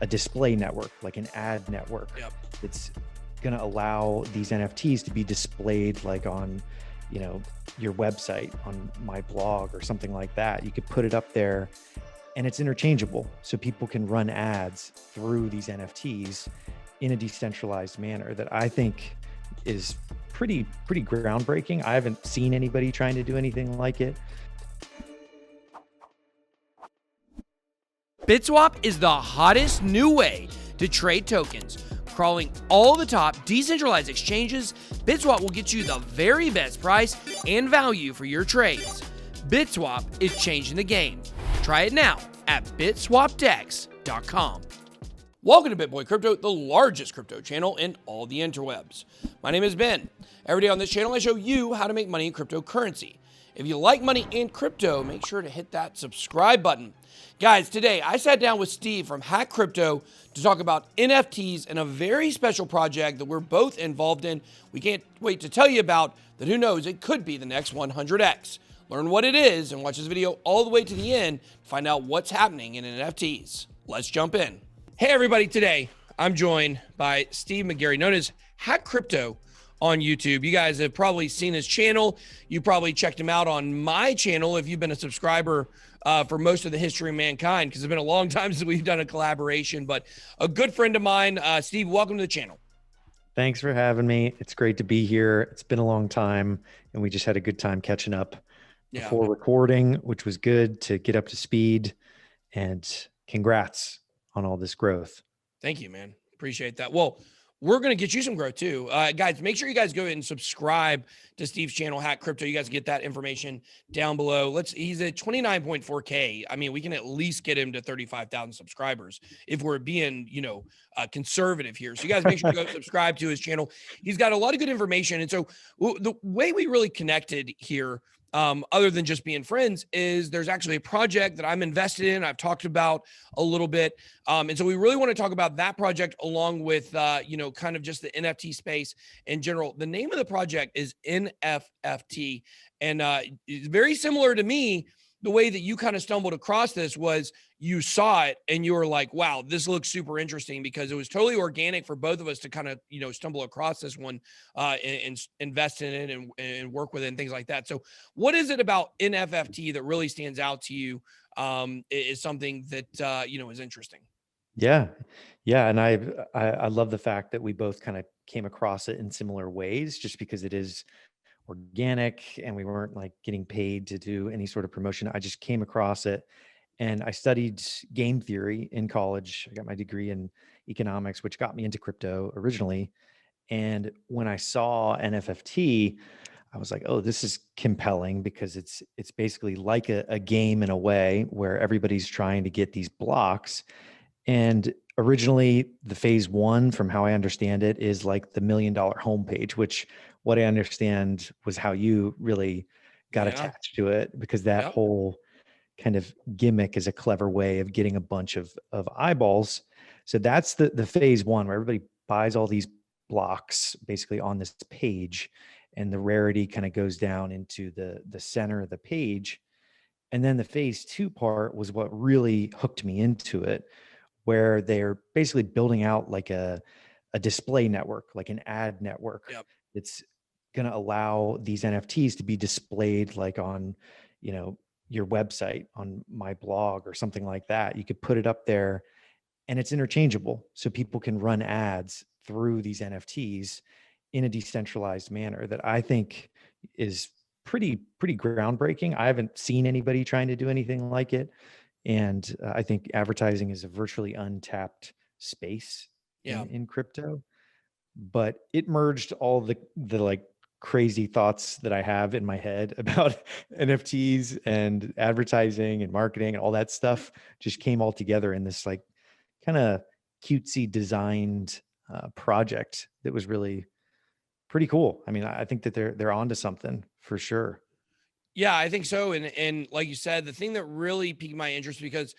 a display network, like an ad network. Yep. It's going to allow these NFTs to be displayed like on, your website, on my blog or something like that. You could put it up there and it's interchangeable. So people can run ads through these NFTs in a decentralized manner that I think is pretty groundbreaking. I haven't seen anybody trying to do anything like it. BitSwap is the hottest new way to trade tokens. Crawling all the top decentralized exchanges, BitSwap will get you the very best price and value for your trades. BitSwap is changing the game. Try it now at bitswapdex.com. Welcome to BitBoy Crypto, the largest crypto channel in all the interwebs. My name is Ben. Every day on this channel, I show you how to make money in cryptocurrency. If you like money in crypto, make sure to hit that subscribe button. Guys, today I sat down with Steve from Hack Crypto to talk about NFTs and a very special project that we're both involved in. We can't wait to tell you about that. Who knows, it could be the next 100x. Learn what it is and watch this video all the way to the end to find out what's happening in NFTs. Let's jump in. Hey everybody, today I'm joined by Steve McGarry, known as Hack Crypto on YouTube. You guys have probably seen his channel. You probably checked him out on my channel if you've been a subscriber for most of the history of mankind, because it's been a long time since we've done a collaboration. But a good friend of mine, Steve, welcome to the channel. Thanks for having me. It's great to be here. It's been a long time, and we just had a good time catching up before recording, which was good to get up to speed. And congrats on all this growth. Thank you, man. Appreciate that. Well, we're going to get you some growth too. Guys, make sure you guys go ahead and subscribe to Steve's channel, Hack Crypto. You guys get that information down below. He's at 29.4K. I mean, we can at least get him to 35,000 subscribers if we're being, conservative here. So you guys make sure to go subscribe to his channel. He's got a lot of good information. And so the way we really connected here, other than just being friends, is there's actually a project that I'm invested in. I've talked about a little bit. And so we really want to talk about that project along with, kind of just the NFT space in general. The name of the project is NFFT. And it's very similar to me. The way that you kind of stumbled across this was you saw it and you were like, wow, this looks super interesting, because it was totally organic for both of us to kind of, stumble across this one and invest in it and work with it and things like that. So what is it about NFFT that really stands out to you is something that, is interesting? Yeah. Yeah. And I love the fact that we both kind of came across it in similar ways, just because it is organic and we weren't like getting paid to do any sort of promotion. I just came across it, and I studied game theory in college. I got my degree in economics, which got me into crypto originally. And when I saw NFFT, I was like, oh, this is compelling, because it's basically like a game in a way where everybody's trying to get these blocks. And originally, the phase one, from how I understand it, is like the $1 million homepage, which, what I understand, was how you really got attached to it, because that whole kind of gimmick is a clever way of getting a bunch of eyeballs. So that's the phase one, where everybody buys all these blocks basically on this page, and the rarity kind of goes down into the center of the page. And then the phase two part was what really hooked me into it, where they're basically building out like a display network, like an ad network. Yep. It's going to allow these NFTs to be displayed like on, your website, on my blog or something like that. You could put it up there and it's interchangeable. So people can run ads through these NFTs in a decentralized manner that I think is pretty groundbreaking. I haven't seen anybody trying to do anything like it. And I think advertising is a virtually untapped space in crypto, but it merged all the like crazy thoughts that I have in my head about NFTs and advertising and marketing and all that stuff, just came all together in this like kind of cutesy designed project that was really pretty cool. I mean, I think that they're onto something for sure. Yeah, I think so. And like you said, the thing that really piqued my interest, because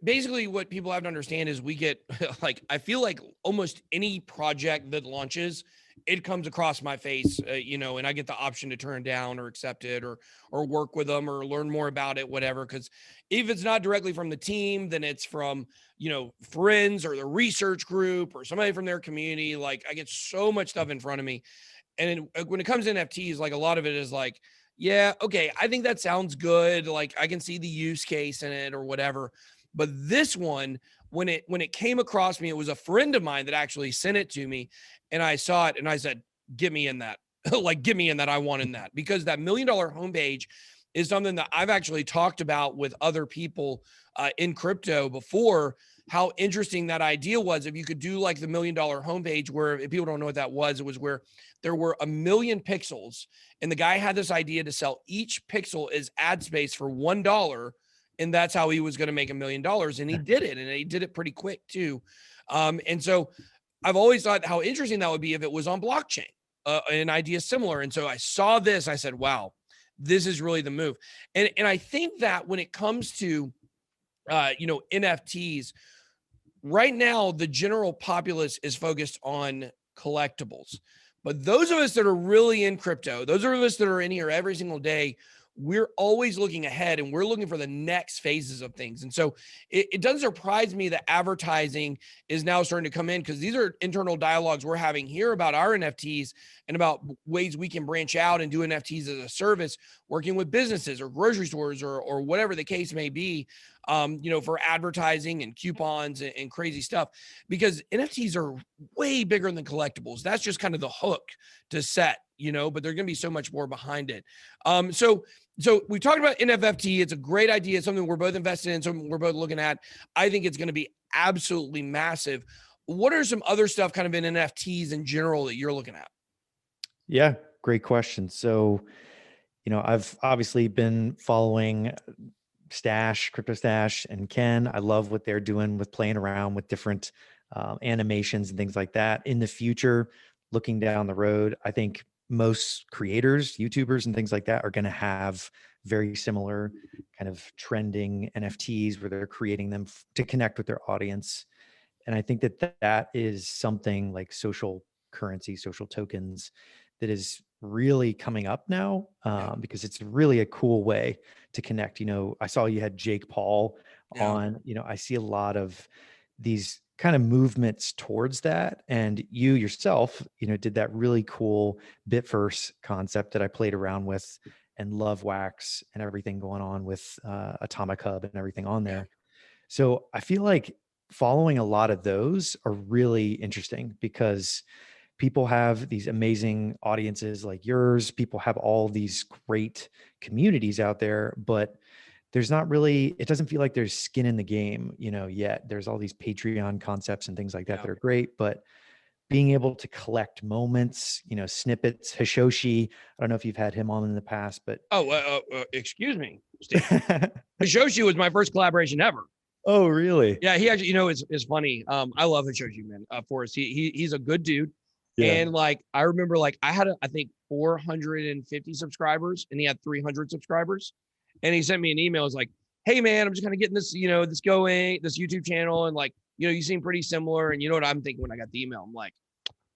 basically what people have to understand is we get like, I feel like almost any project that launches, it comes across my face, and I get the option to turn down or accept it or work with them or learn more about it, whatever. Because if it's not directly from the team, then it's from, friends or the research group or somebody from their community. Like I get so much stuff in front of me. And when it comes to NFTs, like a lot of it is like, yeah, okay, I think that sounds good. Like I can see the use case in it or whatever. But this one, when it came across me, it was a friend of mine that actually sent it to me, and I saw it and I said, "Get me in that." Like, get me in that. I want in that, because that $1 million homepage is something that I've actually talked about with other people in crypto before. How interesting that idea was. If you could do like the $1 million homepage, where if people don't know what that was, it was where there were 1 million pixels, and the guy had this idea to sell each pixel as ad space for $1, and that's how he was going to make $1 million. And he did it, and he did it pretty quick too. And so I've always thought how interesting that would be if it was on blockchain, an idea similar. And so I saw this, I said, wow, this is really the move. And I think that when it comes to NFTs, right now the general populace is focused on collectibles. But those of us that are really in crypto, those of us that are in here every single day, we're always looking ahead and we're looking for the next phases of things. And so it doesn't surprise me that advertising is now starting to come in, because these are internal dialogues we're having here about our NFTs and about ways we can branch out and do NFTs as a service, working with businesses or grocery stores or whatever the case may be, for advertising and coupons and crazy stuff, because NFTs are way bigger than collectibles. That's just kind of the hook to set, but there's going to be so much more behind it. So we talked about NFFT. It's a great idea. It's something we're both invested in, something we're both looking at. I think it's going to be absolutely massive. What are some other stuff kind of in NFTs in general that you're looking at? Yeah, great question. So, I've obviously been following Stash, Crypto Stash, and Ken. I love what they're doing with playing around with different animations and things like that. In the future, looking down the road, I think most creators, YouTubers, and things like that are going to have very similar kind of trending NFTs where they're creating them to connect with their audience. And I think that is something like social currency, social tokens, that is really coming up now, because it's really a cool way to connect. I saw you had Jake Paul on. I see a lot of these kind of movements towards that, and you yourself, did that really cool Bitverse concept that I played around with, and love Wax and everything going on with Atomic Hub and everything on there. So I feel like following a lot of those are really interesting, because people have these amazing audiences like yours. People have all these great communities out there, but there's not really, it doesn't feel like there's skin in the game, yet. There's all these Patreon concepts and things like that that are great, but being able to collect moments, snippets. Hishoshi, I don't know if you've had him on in the past, but excuse me, Steve. Hishoshi was my first collaboration ever. Oh, really? Yeah, he actually, it's funny. I love Hishoshi, man. Forrest, he's a good dude. Yeah. And like, I remember like I had, I think 450 subscribers, and he had 300 subscribers. And he sent me an email. It's like, hey man, I'm just kind of getting this, this going, this YouTube channel. And like, you seem pretty similar. And you know what I'm thinking when I got the email? I'm like,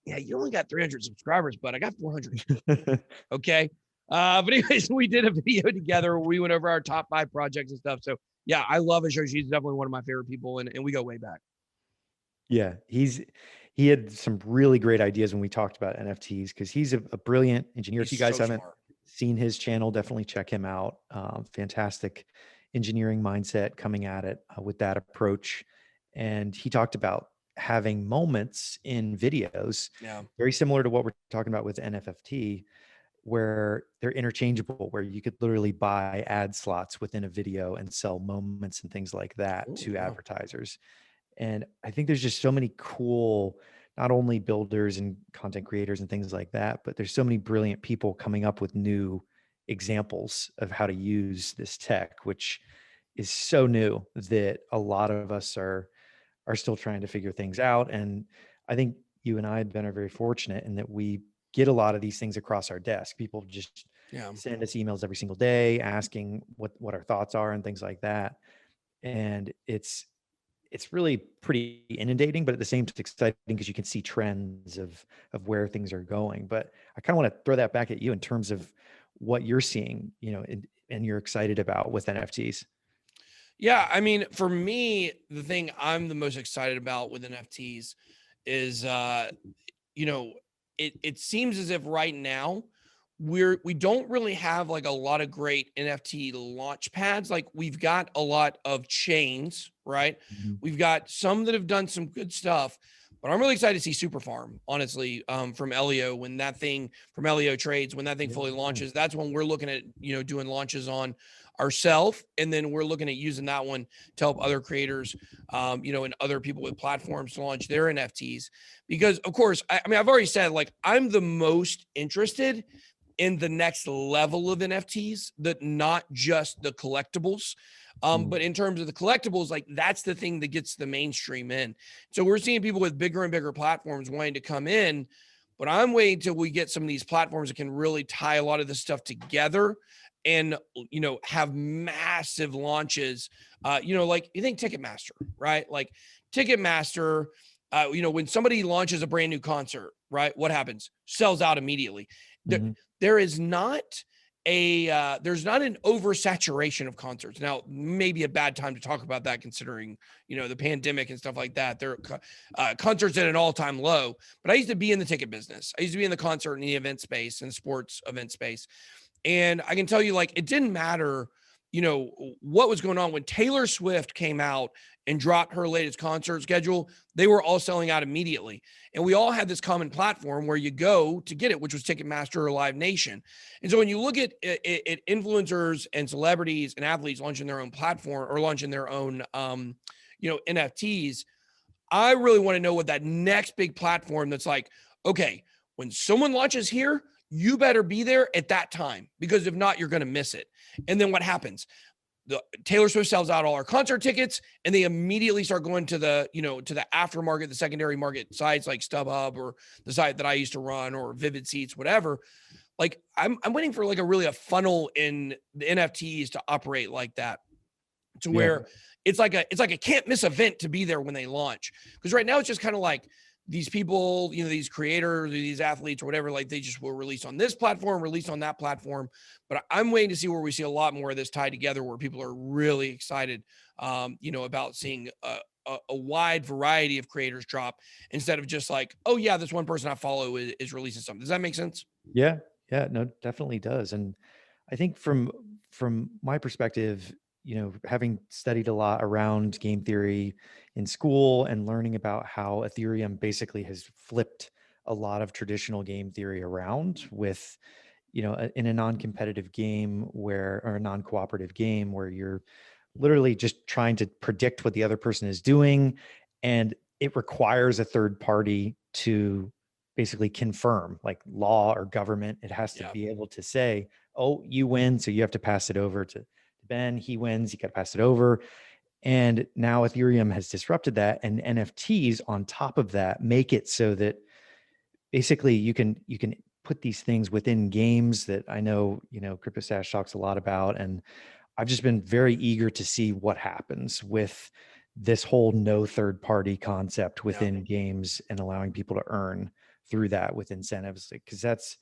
yeah, you only got 300 subscribers, but I got 400. Okay. But anyways, we did a video together. We went over our top 5 projects and stuff. So yeah, I love Hishoshi. He's definitely one of my favorite people, and we go way back. Yeah, he had some really great ideas when we talked about NFTs, because he's a brilliant engineer. If you guys haven't seen his channel, definitely check him out. Fantastic engineering mindset coming at it with that approach. And he talked about having moments in videos, very similar to what we're talking about with NFFT, where they're interchangeable, where you could literally buy ad slots within a video and sell moments and things like that to advertisers. And I think there's just so many cool, not only builders and content creators and things like that, but there's so many brilliant people coming up with new examples of how to use this tech, which is so new that a lot of us are still trying to figure things out. And I think you and I, Ben, are very fortunate in that we get a lot of these things across our desk. People just send us emails every single day asking what our thoughts are and things like that. And it's really pretty inundating, but at the same time, it's exciting because you can see trends of where things are going. But I kind of want to throw that back at you in terms of what you're seeing, and you're excited about with NFTs. Yeah, I mean, for me, the thing I'm the most excited about with NFTs is you know, it seems as if right now we don't really have like a lot of great NFT launch pads. Like we've got a lot of chains, right? Mhm. We've got some that have done some good stuff, but I'm really excited to see Super Farm, honestly, from Elio when that thing from Elio Trades, when that thing Yeah. fully launches, that's when we're looking at, doing launches on ourselves. And then we're looking at using that one to help other creators, and other people with platforms to launch their NFTs. Because of course, I mean, I've already said like I'm the most interested in the next level of NFTs, that not just the collectibles. Mm. But in terms of the collectibles, like that's the thing that gets the mainstream in. So we're seeing people with bigger and bigger platforms wanting to come in, but I'm waiting till we get some of these platforms that can really tie a lot of this stuff together and have massive launches. Like you think Ticketmaster, right? Like Ticketmaster, when somebody launches a brand new concert, right? What happens? Sells out immediately. There, Mhm. there is not there's not an oversaturation of concerts. Now, maybe a bad time to talk about that considering, the pandemic and stuff like that. There are concerts at an all-time low, but I used to be in the ticket business. I used to be in the concert and the event space and sports event space. And I can tell you, like, it didn't matter, what was going on when Taylor Swift came out and dropped her latest concert schedule. They were all selling out immediately. And we all had this common platform where you go to get it, which was Ticketmaster or Live Nation. And so when you look at influencers and celebrities and athletes launching their own platform or launching their own, NFTs, I really want to know what that next big platform that's like, okay, when someone launches here, you better be there at that time because if not, you're going to miss it. And then what happens? The Taylor Swift sells out all our concert tickets and they immediately start going to the aftermarket, the secondary market sites like StubHub or the site that I used to run or Vivid Seats, whatever. Like I'm waiting for like a funnel in the NFTs to operate like that, to Yeah. where it's like a can't miss event to be there when they launch. Because right now it's just kind of like these people, these creators, these athletes or whatever, like they just will release on this platform, release on that platform. But I'm waiting to see where we see a lot more of this tied together, where people are really excited, about seeing a wide variety of creators drop instead of just like, oh yeah, this one person I follow is releasing something. Does that make sense? Yeah. Yeah. No, definitely does. And I think from my perspective, having studied a lot around game theory in school and learning about how Ethereum basically has flipped a lot of traditional game theory around with, in a non-competitive game or a non-cooperative game where you're literally just trying to predict what the other person is doing, and it requires a third party to basically confirm, like law or government. It has to Yeah. be able to say, oh, you win, so you have to pass it over to Ben. He wins, you got to pass it over. And now Ethereum has disrupted that, and NFTs on top of that make it so that basically you can put these things within games that I know, CryptoStash talks a lot about. And I've just been very eager to see what happens with this whole no third party concept Yeah. within games and allowing people to earn through that with incentives, because that's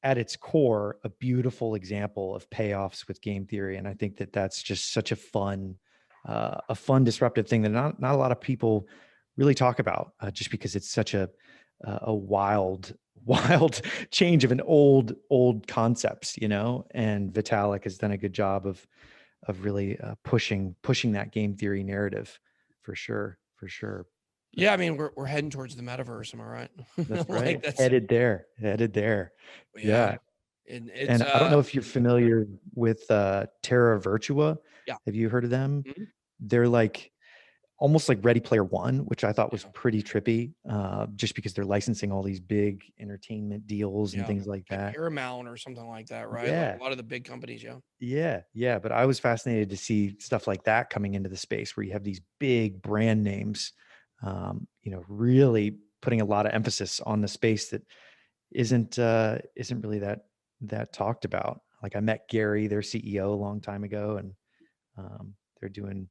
at its core a beautiful example of payoffs with game theory. And I think that that's just such a fun disruptive thing that not a lot of people really talk about, just because it's such a wild wild change of an old concepts, and Vitalik has done a good job of really pushing that game theory narrative for sure, for sure. But Yeah. I mean, we're heading towards the metaverse. Am I right? that's Like right. that's, Headed there. yeah. Yeah. And it's, And I don't know if you're familiar with Terra Virtua. yeah. Have you heard of them? Mhm. They're like almost like Ready Player One, which I thought was Yeah. pretty trippy, just because they're licensing all these big entertainment deals and Yeah. things like Like that. Paramount or something like that, right? Like Yeah. a lot of the big companies, yeah. Yeah, yeah, but I was fascinated to see stuff like that coming into the space where you have these big brand names, really putting a lot of emphasis on the space that isn't really that talked about. Like I met Gary, their CEO, a long time ago, and they're doing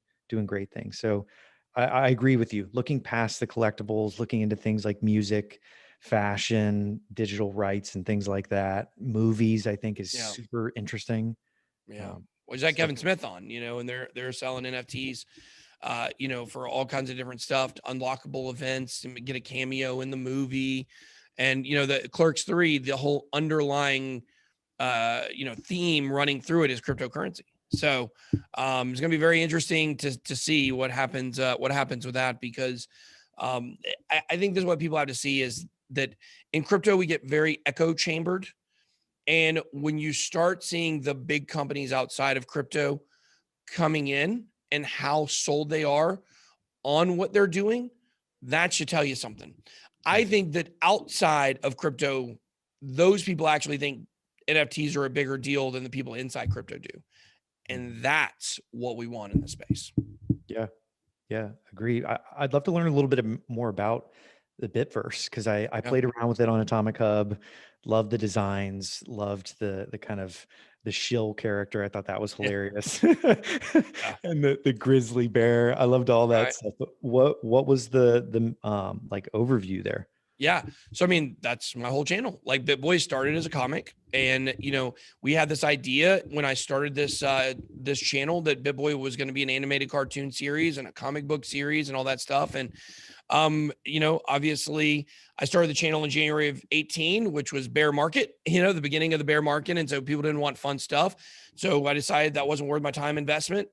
great things. So I agree with you. Looking past the collectibles, looking into things like music, fashion, digital rights, and things like that. Movies, I think, is Yeah. super interesting. Yeah. Was that So Kevin Smith on, and they're selling NFTs, for all kinds of different stuff, unlockable events, and get a cameo in the movie. And, the Clerks 3, the whole underlying, theme running through it is cryptocurrency. So it's going to be very interesting to see what happens with that, because I think this is what people have to see, is that in crypto, we get very echo chambered. And when you start seeing the big companies outside of crypto coming in and how sold they are on what they're doing, that should tell you something. I think that outside of crypto, those people actually think NFTs are a bigger deal than the people inside crypto do. And that's what we want in the space. yeah, yeah, agreed. I'd love to learn a little bit more about the Bitverse, because I Yeah. played around with it on Atomic Hub, loved the designs, loved the kind of the shill character. I thought that was Yeah. hilarious. Yeah. And the grizzly bear. I loved all that Right. stuff. But what was the like overview there? Yeah. So, I mean, that's my whole channel. Like, BitBoy started as a comic, and, we had this idea when I started this channel, that BitBoy was going to be an animated cartoon series and a comic book series and all that stuff. And, obviously I started the channel in January of 18, which was bear market, the beginning of the bear market. And so people didn't want fun stuff. So I decided that wasn't worth my time investment.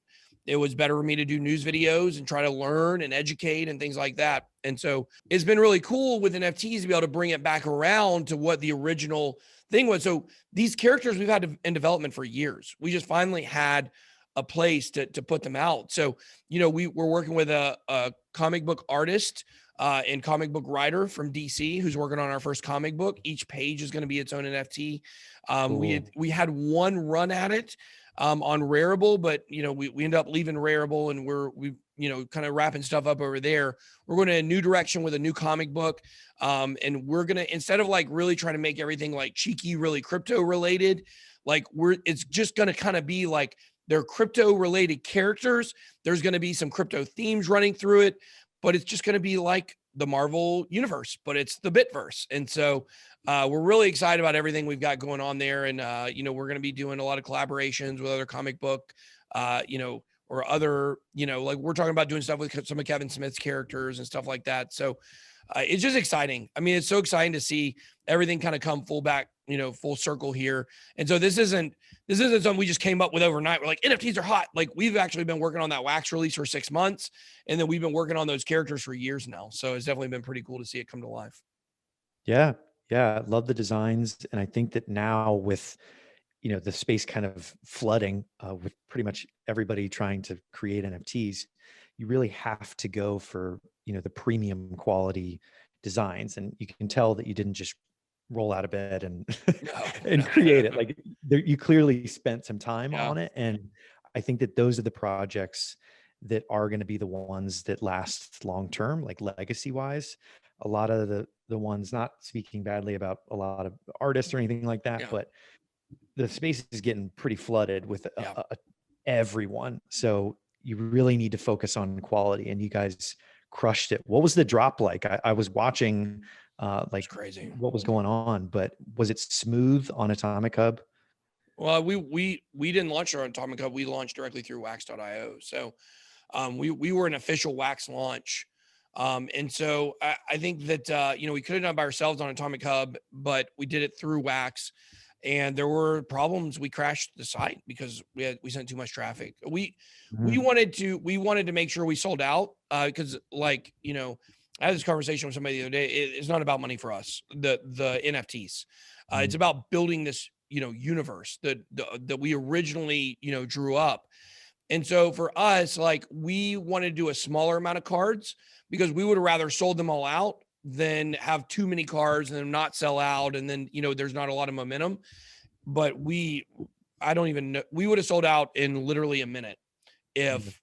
It was better for me to do news videos and try to learn and educate and things like that. And so it's been really cool with NFTs to be able to bring it back around to what the original thing was. So these characters we've had in development for years. We just finally had a place to put them out. So, we're working with a comic book artist and comic book writer from DC who's working on our first comic book. Each page is going to be its own NFT. Cool. We had one run at it on Rarible, but we ended up leaving Rarible, and we kind of wrapping stuff up over there. We're going in a new direction with a new comic book, and we're gonna, instead of like really trying to make everything like cheeky, really crypto related, like it's just going to kind of be like they're crypto related characters. There's going to be some crypto themes running through it, but it's just going to be like the Marvel universe, but it's the Bitverse. And so we're really excited about everything we've got going on there. And, we're going to be doing a lot of collaborations with other comic book, or other, like we're talking about doing stuff with some of Kevin Smith's characters and stuff like that. So it's just exciting. I mean, it's so exciting to see everything kind of come full circle here. And so this isn't something we just came up with overnight. We're like, NFTs are hot. Like, we've actually been working on that wax release for 6 months. And then we've been working on those characters for years now. So it's definitely been pretty cool to see it come to life. Yeah. Yeah. Love the designs. And I think that now with, the space kind of flooding with pretty much everybody trying to create NFTs, you really have to go for, the premium quality designs. And you can tell that you didn't just roll out of bed and and create it. Like, you clearly spent some time Yeah. on it. And I think that those are the projects that are going to be the ones that last long term, like legacy wise. A lot of the ones, not speaking badly about a lot of artists or anything like that, Yeah. but the space is getting pretty flooded with Yeah. everyone. So you really need to focus on quality, and you guys crushed it. What was the drop like? I was watching like It's crazy. what was going on, but was it smooth on Atomic Hub? Well, we didn't launch our Atomic Hub. We launched directly through wax.io. So we were an official wax launch. And so I think that, we could have done it by ourselves on Atomic Hub, but we did it through Wax, and there were problems. We crashed the site because we sent too much traffic. We Mhm. wanted to make sure we sold out, because I had this conversation with somebody the other day. It's not about money for us, the NFTs. It's about building this, universe that we originally, drew up. And so for us, like, we wanted to do a smaller amount of cards because we would have rather sold them all out than have too many cards and then not sell out. And then, there's not a lot of momentum. But I don't even know, we would have sold out in literally a minute if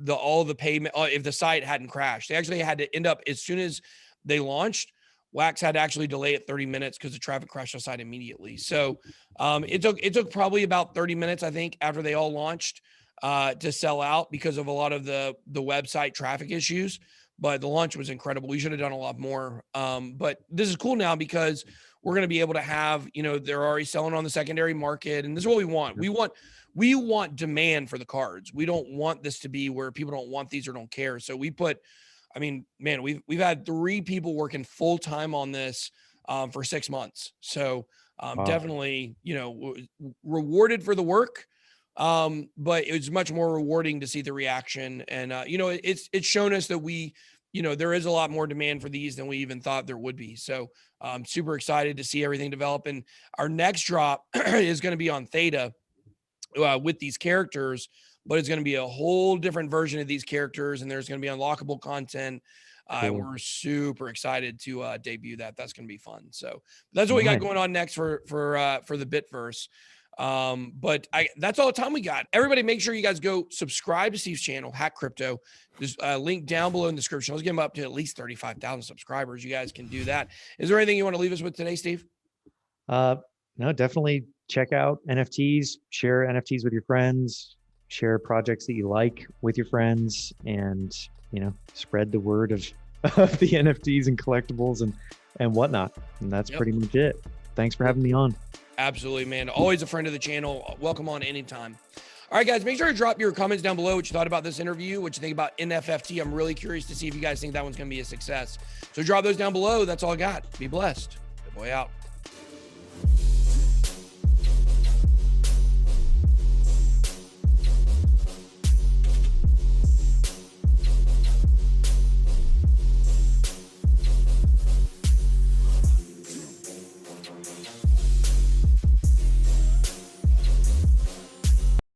all the payment, if the site hadn't crashed. They actually had to end up, as soon as they launched, Wax had to actually delay it 30 minutes because the traffic crashed the site immediately. So it took probably about 30 minutes, I think, after they all launched to sell out because of a lot of the website traffic issues. but the launch was incredible. We should have done a lot more. But this is cool now because we're going to be able to have, they're already selling on the secondary market, and this is what we want. We want demand for the cards. We don't want this to be where people don't want these or don't care. So we've had 3 people working full time on this for 6 months. So Wow. definitely, rewarded for the work. But it was much more rewarding to see the reaction. And, it's shown us that there is a lot more demand for these than we even thought there would be. So I'm super excited to see everything develop. And our next drop is going to be on Theta with these characters, but it's going to be a whole different version of these characters. And there's going to be unlockable content. And Cool. we're super excited to debut that. That's going to be fun. So that's what we got Nice. going on next for the Bitverse. But that's all the time we got. Everybody, make sure you guys go subscribe to Steve's channel, Hack Crypto. There's a link down below in the description. Let's get him up to at least 35,000 subscribers. You guys can do that. Is there anything you want to leave us with today, Steve? No, definitely check out NFTs, share NFTs with your friends, share projects that you like with your friends, and, spread the word of the NFTs and collectibles and whatnot. And that's pretty much it. Thanks for having me on. Absolutely, man. Always a friend of the channel. Welcome on anytime. All right, guys, make sure to drop your comments down below what you thought about this interview, what you think about NFFT. I'm really curious to see if you guys think that one's going to be a success. So drop those down below. That's all I got. Be blessed. Good boy out.